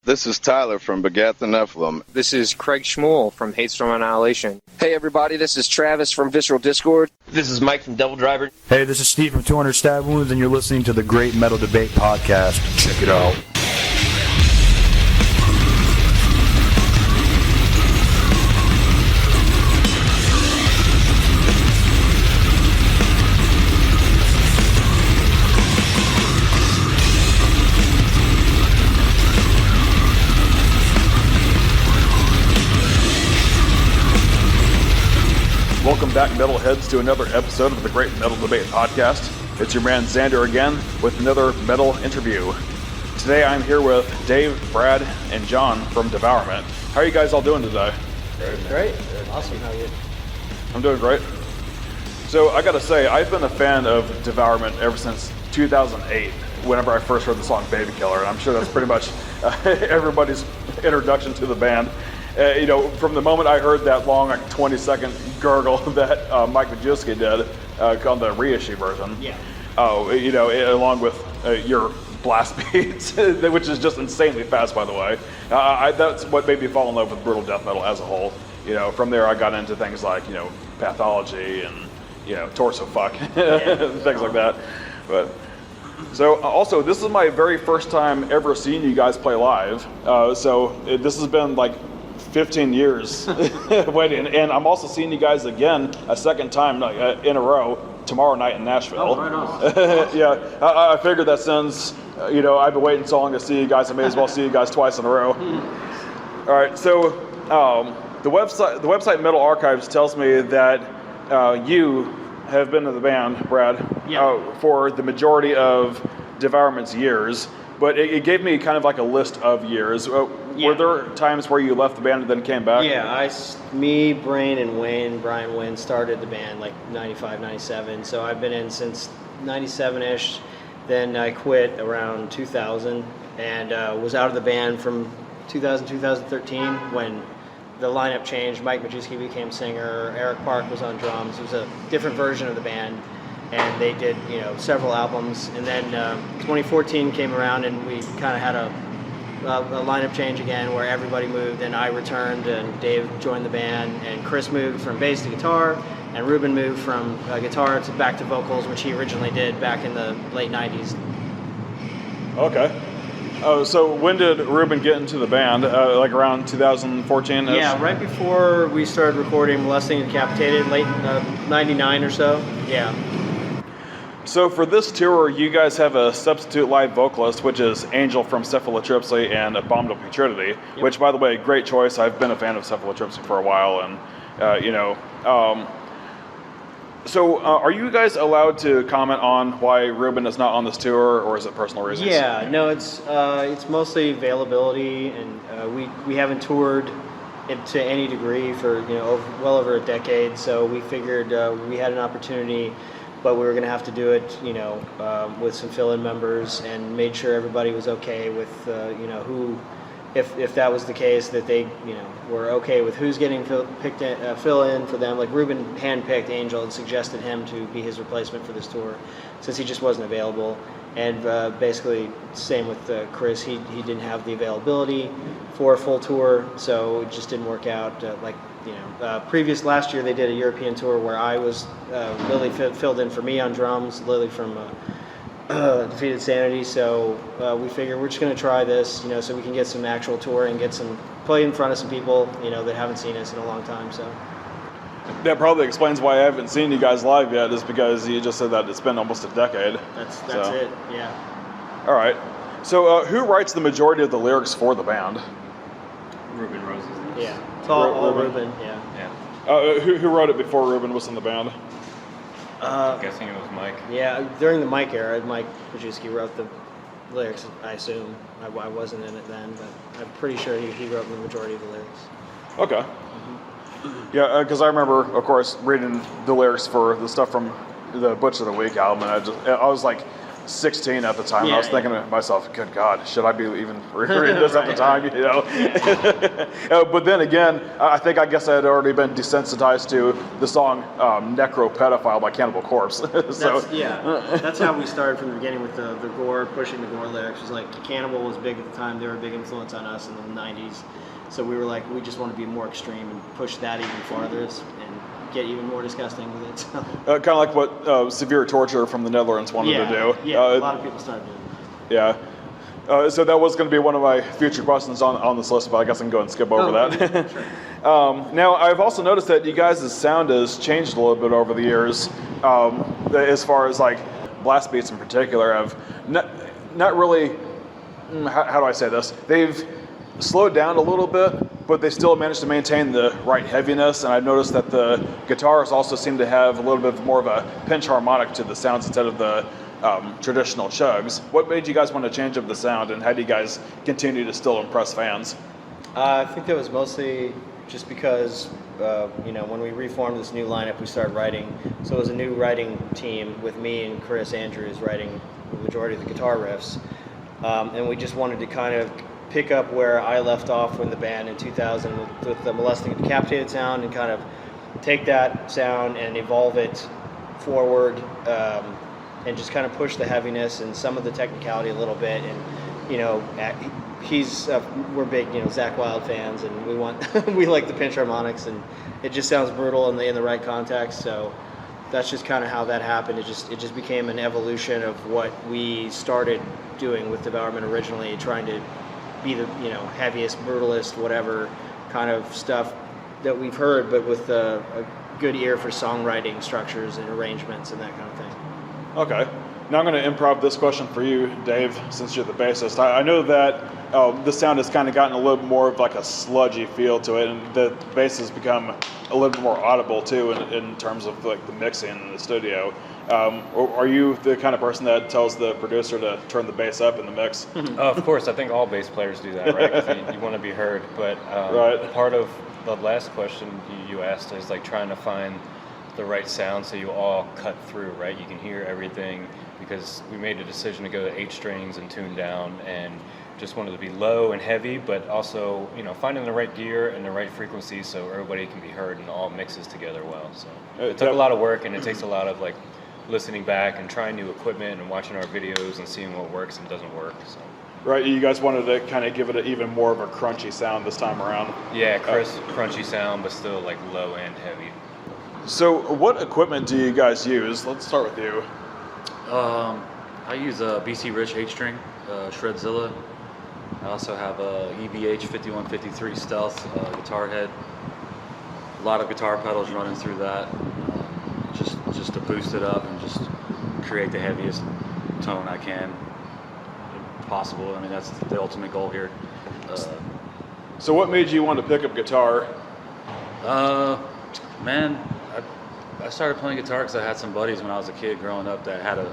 This is Tyler from Begat the Nephilim. This is Craig Schmuel from Hatestorm Annihilation. Hey everybody, this is Travis from Visceral Discord. This is Mike from Devil Driver. Hey, this is Steve from 200 Stab Wounds, and you're listening to the Great Metal Debate Podcast. Check it out. Welcome back, Metalheads, to another episode of the Great Metal Debate Podcast. It's your man Xander again with another metal interview. Today I'm here with Dave, Brad, and John from Devourment. How are you guys all doing today? Great. Awesome. How are you? I'm doing great. So I gotta say, I've been a fan of Devourment ever since 2008, whenever I first heard the song Baby Killer, and I'm sure that's pretty much everybody's introduction to the band. From the moment I heard that long, 20-second gurgle that Mike Majewski did on the reissue version. Yeah. Along with your blast beats, which is just insanely fast, by the way. That's what made me fall in love with brutal death metal as a whole. From there I got into things like, Pathology and, Torso Fuck, things like that. But so also, this is my very first time ever seeing you guys play live. This has been like 15 years waiting, and I'm also seeing you guys again a second time in a row tomorrow night in Nashville. Oh, right on. Yeah, I figured that since I've been waiting so long to see you guys, I may as well see you guys twice in a row. All right, so the website Metal Archives tells me that you have been in the band, Brad, for the majority of Devourment's years. But it gave me kind of like a list of years. Were there times where you left the band and then came back? Yeah, me, Brain, and Brian Wynn started the band like 95, 97. So I've been in since 97-ish. Then I quit around 2000 and was out of the band from 2000, 2013 when the lineup changed. Mike Majewski became singer. Eric Park was on drums. It was a different version of the band. And they did, several albums. And then 2014 came around, and we kind of had a lineup change again, where everybody moved, and I returned, and Dave joined the band, and Chris moved from bass to guitar, and Ruben moved from guitar to back to vocals, which he originally did back in the late '90s. Okay. So when did Ruben get into the band? Like around 2014? Yeah, right before we started recording Molesting and Decapitated, late '99 or so. Yeah. So for this tour, you guys have a substitute live vocalist, which is Angel from Cephalotripsy and Abominable Putridity, which, by the way, great choice. I've been a fan of Cephalotripsy for a while, and, are you guys allowed to comment on why Ruben is not on this tour, or is it personal reasons? Yeah, no, it's mostly availability, and we haven't toured to any degree for, well over a decade, so we figured we had an opportunity, but we were going to have to do it, with some fill-in members, and made sure everybody was okay with, who, if that was the case, that they, were okay with who's getting fill in for them. Like Ruben handpicked Angel and suggested him to be his replacement for this tour, since he just wasn't available. And basically, same with Chris. He didn't have the availability for a full tour, so it just didn't work out. Last year they did a European tour where I was Lily filled in for me on drums, Lily from Defeated Sanity. So we figured we're just going to try this, so we can get some actual touring, get some play in front of some people, that haven't seen us in a long time. So that probably explains why I haven't seen you guys live yet, is because you just said that it's been almost a decade. That's it. Yeah. All right. So who writes the majority of the lyrics for the band? Ruben Roses. Yeah. It's all Ruben. Yeah. Who wrote it before Ruben was in the band? I'm guessing it was Mike. Yeah, during the Mike era, Mike Majewski wrote the lyrics, I assume. I wasn't in it then, but I'm pretty sure he wrote the majority of the lyrics. Okay. Mm-hmm. Yeah, because I remember, of course, reading the lyrics for the stuff from the Butch of the Week album, and I was like, 16 at the time, and I was Yeah, thinking to myself, good God, should I be even reading this at the time, you know? But then again, I guess I had already been desensitized to the song Necro-Pedophile by Cannibal Corpse. That's how we started from the beginning with the gore, pushing the gore lyrics. It was like Cannibal was big at the time. They were a big influence on us in the 90s. So we were like, we just want to be more extreme and push that even farther and get even more disgusting with it. So. Kind of like what Severe Torture from the Netherlands wanted to do. Yeah, a lot of people started doing it. Yeah. So that was going to be one of my future questions on this list, but I guess I can go and skip over that. Sure. Now, I've also noticed that you guys' sound has changed a little bit over the years, as far as like blast beats in particular. Have not really, how do I say this? They've slowed down a little bit, but they still managed to maintain the right heaviness. And I've noticed that the guitars also seem to have a little bit more of a pinch harmonic to the sounds instead of the traditional chugs. What made you guys want to change up the sound, and how do you guys continue to still impress fans? I think that was mostly just because, when we reformed this new lineup, we started writing. So it was a new writing team with me and Chris Andrews writing the majority of the guitar riffs. And we just wanted to kind of pick up where I left off in the band in 2000 with the Molesting and Decapitated sound, and kind of take that sound and evolve it forward, and just kind of push the heaviness and some of the technicality a little bit. And we're big Zakk Wylde fans, and we like the pinch harmonics, and it just sounds brutal in the right context. So that's just kind of how that happened. It just became an evolution of what we started doing with Devourment originally, trying to be the heaviest, brutalist, whatever kind of stuff that we've heard, but with a good ear for songwriting structures and arrangements and that kind of thing. Okay. Now I'm going to improv this question for you, Dave, since you're the bassist. I know that the sound has kind of gotten a little more of like a sludgy feel to it, and the bass has become a little bit more audible too in terms of like the mixing in the studio. Are you the kind of person that tells the producer to turn the bass up in the mix? Of course, I think all bass players do that, right? 'Cause you want to be heard. But right. Part of the last question you asked is like trying to find the right sound so you all cut through, right? You can hear everything, because we made a decision to go to 8 strings and tune down, and just wanted to be low and heavy, but also finding the right gear and the right frequency so everybody can be heard and all mixes together well. So it took a lot of work, and it takes a lot of like listening back and trying new equipment and watching our videos and seeing what works and doesn't work. So. Right, you guys wanted to kind of give it even more of a crunchy sound this time around. Yeah, crisp, crunchy sound, but still like low and heavy. So what equipment do you guys use? Let's start with you. I use a BC Rich 8-string, Shredzilla. I also have a EVH 5153 Stealth guitar head. A lot of guitar pedals running through that, just to boost it up and just create the heaviest tone I can possible. I mean, that's the ultimate goal here. So what made you want to pick up guitar? Man, I started playing guitar because I had some buddies when I was a kid growing up that had a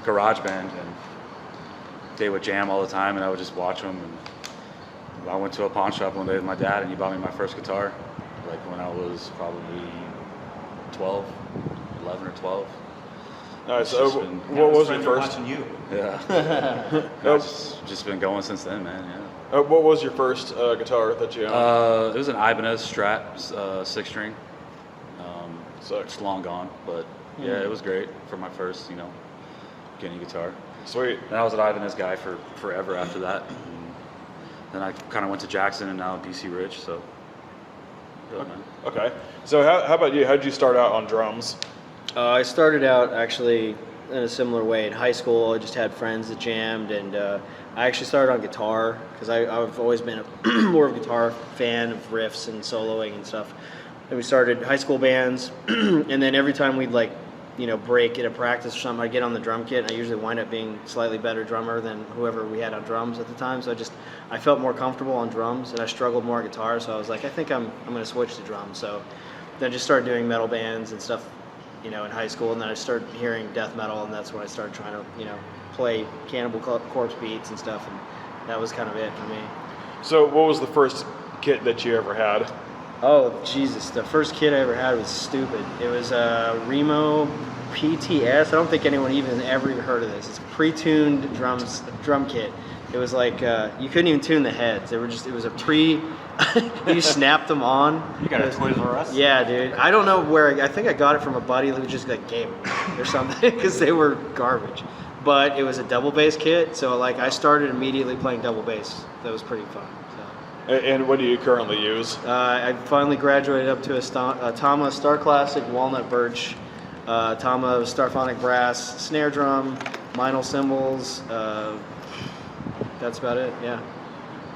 garage band, and they would jam all the time, and I would just watch them. And I went to a pawn shop one day with my dad, and he bought me my first guitar, like when I was probably 11 or 12. Nice. What was your first? Watching you. Yeah. It's just been going since then, man. Yeah. What was your first guitar that you owned? It was an Ibanez Strat 6-string. It's long gone, but yeah, it was great for my first, getting guitar. Sweet. And I was an Ibanez guy for forever after that. And then I kind of went to Jackson and now BC Rich, so good, man. Okay. So how about you? How did you start out on drums? I started out actually in a similar way in high school. I just had friends that jammed, and I actually started on guitar because I've always been more of a guitar fan of riffs and soloing and stuff. And we started high school bands, and then every time we'd break at a practice or something, I'd get on the drum kit, and I usually wind up being slightly better drummer than whoever we had on drums at the time. So I felt more comfortable on drums, and I struggled more on guitar. So I was like, I think I'm going to switch to drums. So then I just started doing metal bands and stuff, in high school, and then I started hearing death metal, and that's when I started trying to, play Cannibal Corpse beats and stuff, and that was kind of it for me. So what was the first kit that you ever had? Oh, Jesus. The first kit I ever had was stupid. It was a Remo PTS. I don't think anyone even ever heard of this. It's pre-tuned drum kit. It was like you couldn't even tune the heads. It was a you snapped them on. You got a Toys R Us? Yeah, dude. I don't know where. I think I got it from a buddy who just like gave them or something because they were garbage. But it was a double bass kit, so like I started immediately playing double bass. That was pretty fun. So. And what do you currently use? I finally graduated up to a Tama Star Classic Walnut Birch, Tama Starphonic Brass snare drum, Meinl cymbals. That's about it. Yeah.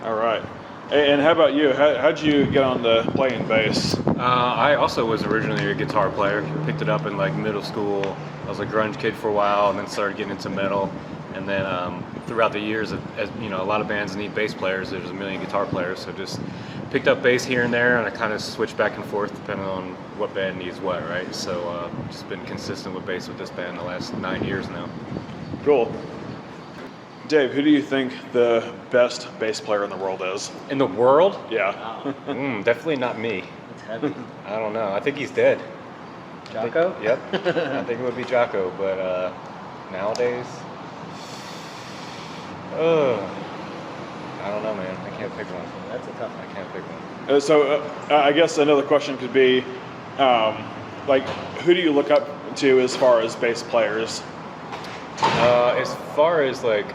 All right. And how about you? How'd you get on to playing bass? I also was originally a guitar player. Picked it up in like middle school. I was a grunge kid for a while, and then started getting into metal. And then throughout the years, as you know, a lot of bands need bass players. There's a million guitar players, so just picked up bass here and there, and I kind of switched back and forth depending on what band needs what, right? So just been consistent with bass with this band the last 9 years now. Cool. Dave, who do you think the best bass player in the world is? In the world? Yeah. Definitely not me. It's heavy. I don't know. I think he's dead. Jocko? Yep. I think it would be Jocko, but nowadays, I don't know, man. I can't pick one. That's a tough one. I can't pick one. So I guess another question could be, like, who do you look up to as far as bass players? As far as like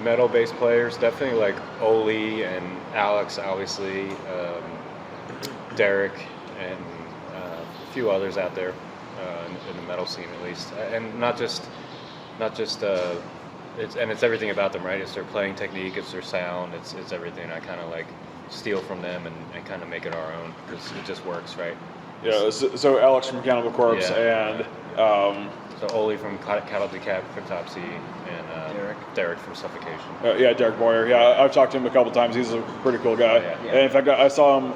metal bass players, definitely like Oli and Alex, obviously, Derek, and a few others out there in the metal scene at least, and not just it's everything about them, right? It's their playing technique, it's their sound, it's everything. I kind of like steal from them and kind of make it our own because it just works, right? Yeah. So Alex from Cannibal Corpse and. So Oli from Cattle Decapitated and Derek from Suffocation. Yeah, Derek Boyer. Yeah, I've talked to him a couple times. He's a pretty cool guy. Yeah. And in fact, I saw him.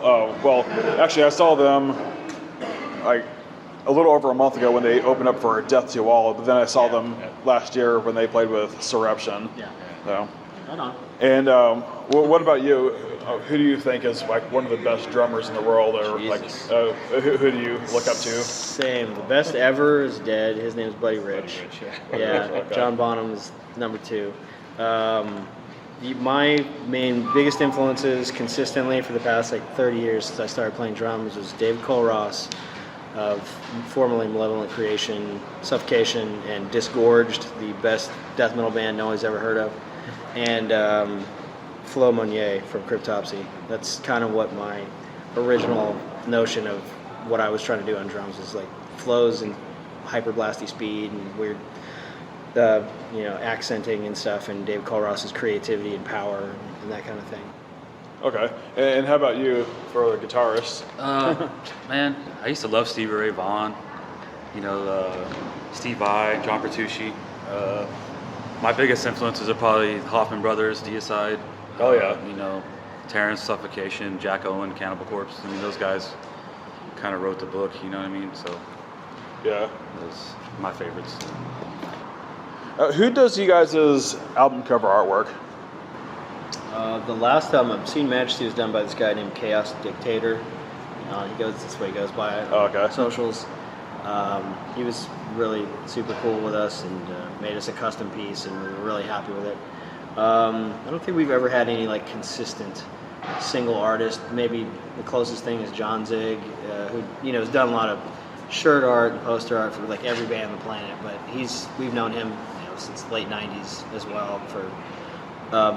Actually, I saw them like a little over a month ago when they opened up for Death to All. But then I saw them last year when they played with Surreption. Yeah. So. Right on. And what about you? Who do you think is like one of the best drummers in the world, or Jesus. like who do you look up to? Same. The best ever is dead. His name's Buddy Rich. Yeah. Okay. John Bonham is number 2. My biggest influences consistently for the past like 30 years since I started playing drums was David Cole Ross of formerly Malevolent Creation, Suffocation, and Disgorged, the best death metal band no one's ever heard of, and Flo Monnier from Cryptopsy. That's kind of what my original notion of what I was trying to do on drums was like flows and hyper blasty speed and weird, accenting and stuff, and Dave Colross's creativity and power and that kind of thing. Okay. And how about you for the guitarist? Man, I used to love Stevie Ray Vaughan, Steve Vai, John Petrucci. My biggest influences are probably Hoffman Brothers, Deicide. Oh yeah. Terrence, Suffocation, Jack Owen, Cannibal Corpse. I mean, those guys kind of wrote the book, you know what I mean? So, yeah. Those my favorites. Who does you guys' album cover artwork? The last album, Obscene Majesty, was done by this guy named Chaos Dictator. That's what he goes by on socials. He was really super cool with us and made us a custom piece, and we were really happy with it. I don't think we've ever had any like consistent single artist. Maybe the closest thing is John Zig, who has done a lot of shirt art and poster art for like every band on the planet. But we've known him since the late '90s as well for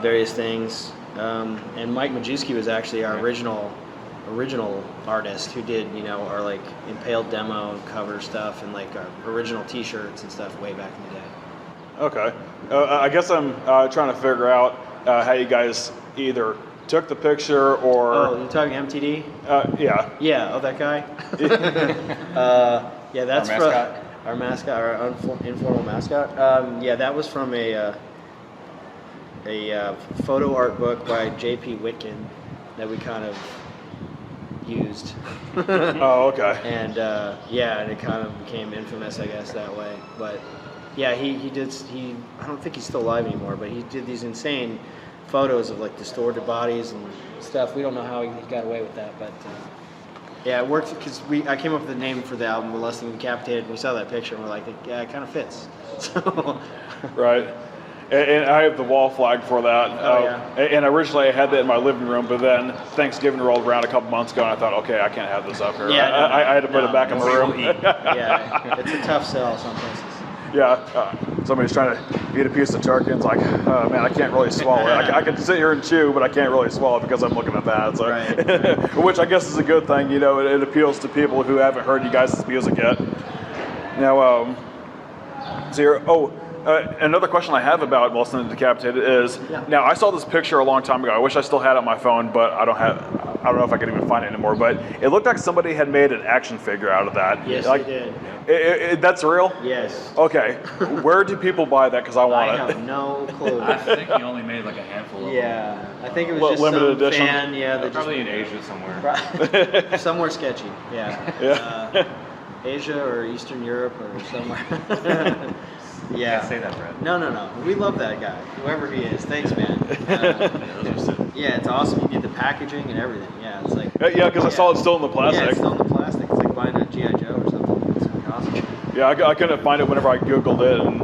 various things. And Mike Majewski was actually our original artist who did our like Impaled demo cover stuff and like our original T-shirts and stuff way back in the day. Okay. I guess I'm trying to figure out how you guys either took the picture or... Oh, you're talking MTD? Yeah. Yeah, that guy? Yeah, that's our mascot, our informal mascot. Yeah, that was from a photo art book by J.P. Whitkin that we kind of used. Oh, okay. And and it kind of became infamous, I guess, that way. But yeah, he I don't think he's still alive anymore, but he did these insane photos of like distorted bodies and stuff. We don't know how he got away with that, but Yeah, it worked because I came up with the name for the album, Molesting Decapitated, and we saw that picture and we're like, yeah, it kind of fits. So. Right. And I have the wall flag for that. Oh, yeah. And originally I had that in my living room, but then Thanksgiving rolled around a couple months ago, and I thought, okay, I can't have this up here. Yeah, I had to put it back in the room. Yeah, it's a tough sell some places. Yeah, somebody's trying to eat a piece of turkey, and it's like, oh man, I can't really swallow it. I can sit here and chew, but I can't really swallow it because I'm looking at that. So, Right. Which I guess is a good thing. You know, it appeals to people who haven't heard you guys' music yet. Now, another question I have about Molesting Decapitated is, now I saw this picture a long time ago. I wish I still had it on my phone, but I don't know if I can even find it anymore. But it looked like somebody had made an action figure out of that. Yes, like, they did. That's real? Yes. Okay. Where do people buy that? Because I want I it. have no clue. I think he only made like a handful of them. Yeah, I think it was just limited some edition? fan. Yeah, that Probably in Asia somewhere. somewhere sketchy. Yeah. Yeah. Asia or Eastern Europe or somewhere. Yeah. Can't say that, Brad. No. We love that guy, whoever he is. Thanks, man. Yeah, it's awesome. He did the packaging and everything. Yeah, it's like. Yeah, because I saw it still in the plastic. Yeah, it's still in the plastic. It's like buying a G.I. Joe or something. It's like awesome. Yeah, I couldn't find it whenever I Googled it. And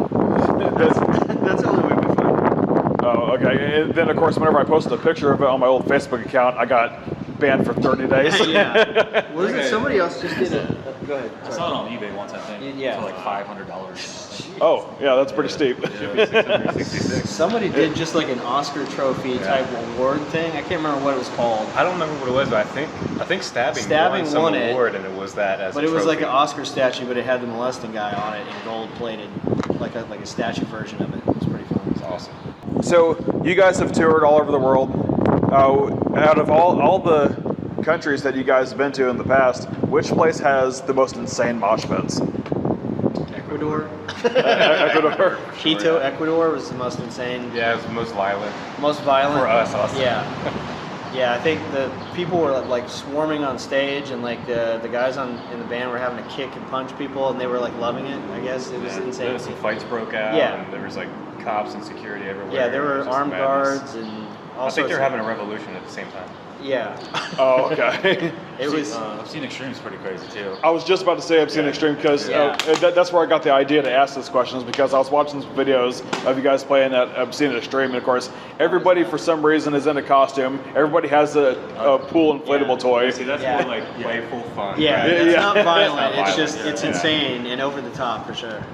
That's the only way we find it. oh, okay. And then, of course, whenever I posted a picture of it on my old Facebook account, I got banned for 30 days. Yeah. Was it somebody else just did it? Go ahead. I saw it on eBay once, I think. Yeah. For like $500. Oh, yeah, that's pretty steep. 666. Somebody did just like an Oscar trophy type award thing. I can't remember what it was called. I don't remember what it was, but I think Stabbing won some won it, award, and it was that as but a it was like trophy. an Oscar statue, but it had the molesting guy on it in gold plated, like a statue version of it. It was pretty fun. It's awesome. So you guys have toured all over the world. Out of all the countries that you guys have been to in the past, which place has the most insane mosh pits? Ecuador. Ecuador. Quito, Ecuador was the most insane. Yeah, it was the most violent. Most violent. For us, awesome. Yeah. Yeah, I think the people were like swarming on stage, and like the guys in the band were having to kick and punch people, and they were like loving it. I guess it was insane. Then some fights broke out, Yeah. and there was like cops and security everywhere. Yeah, there It were was just armed madness. guards and all I think sorts they're of- having a revolution at the same time. Yeah. Oh, okay. It was. Obscene Extreme's pretty crazy too. I was just about to say Obscene Extreme because that's where I got the idea to ask this question, is because I was watching some videos of you guys playing at Obscene Extreme, and of course, everybody for some reason is in a costume. Everybody has a pool inflatable toy. See, that's Yeah. more like playful fun. Yeah, right? it's not violent. It's not It's just violent, it's yeah. insane and over the top for sure.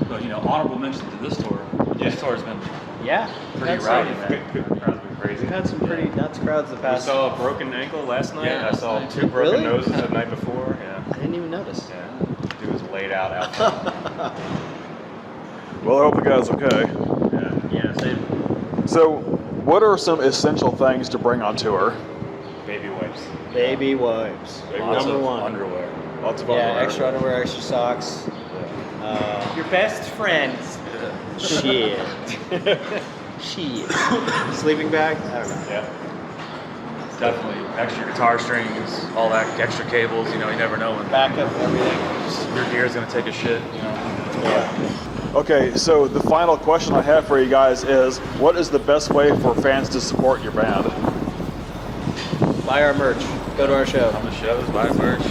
But honorable mention to this tour. This tour has been Yeah, pretty that's rowdy, right. man. Good crowds been crazy. We've had some pretty nuts crowds the We past. saw a broken ankle last night. Yeah, I saw last night. 2 broken Really? noses the night before. Yeah. I didn't even notice. Yeah. Dude was laid out outside. Well, I hope the guy's okay. Yeah, same. So, what are some essential things to bring on tour? Baby wipes. Baby wipes. Lots Number of one. underwear. Lots of Yeah, underwear. extra underwear, extra socks. Your best friends. Shit. Shit. Sleeping bag? I don't know. Yeah. Definitely extra guitar strings, all that extra cables. You never know when Backup, everything. your gear's gonna take a shit. Yeah. Okay, so the final question I have for you guys is, what is the best way for fans to support your band? Buy our merch. Go to our show. On the shows, buy merch.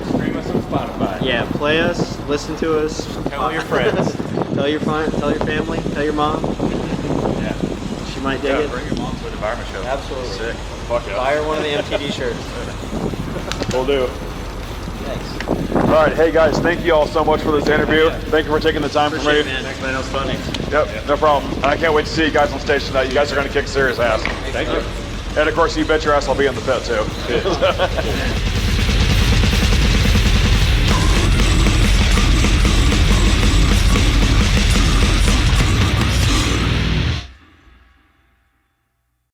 Stream us on Spotify. Yeah, play us, listen to us. Tell your friends. Tell your family, tell your mom. Yeah. She might dig it. Bring your mom to a Devourment show. Absolutely. Sick. Fuck yeah. Buy her one of the MTD shirts. Will do. Thanks. All right, hey guys, thank you all so much for this interview. Thank you for taking the time for me. Man. Thanks, man. That was funny. Yep, no problem. And I can't wait to see you guys on stage tonight. You guys are going to kick serious ass. Thank you. And of course, you bet your ass I'll be in the pit too.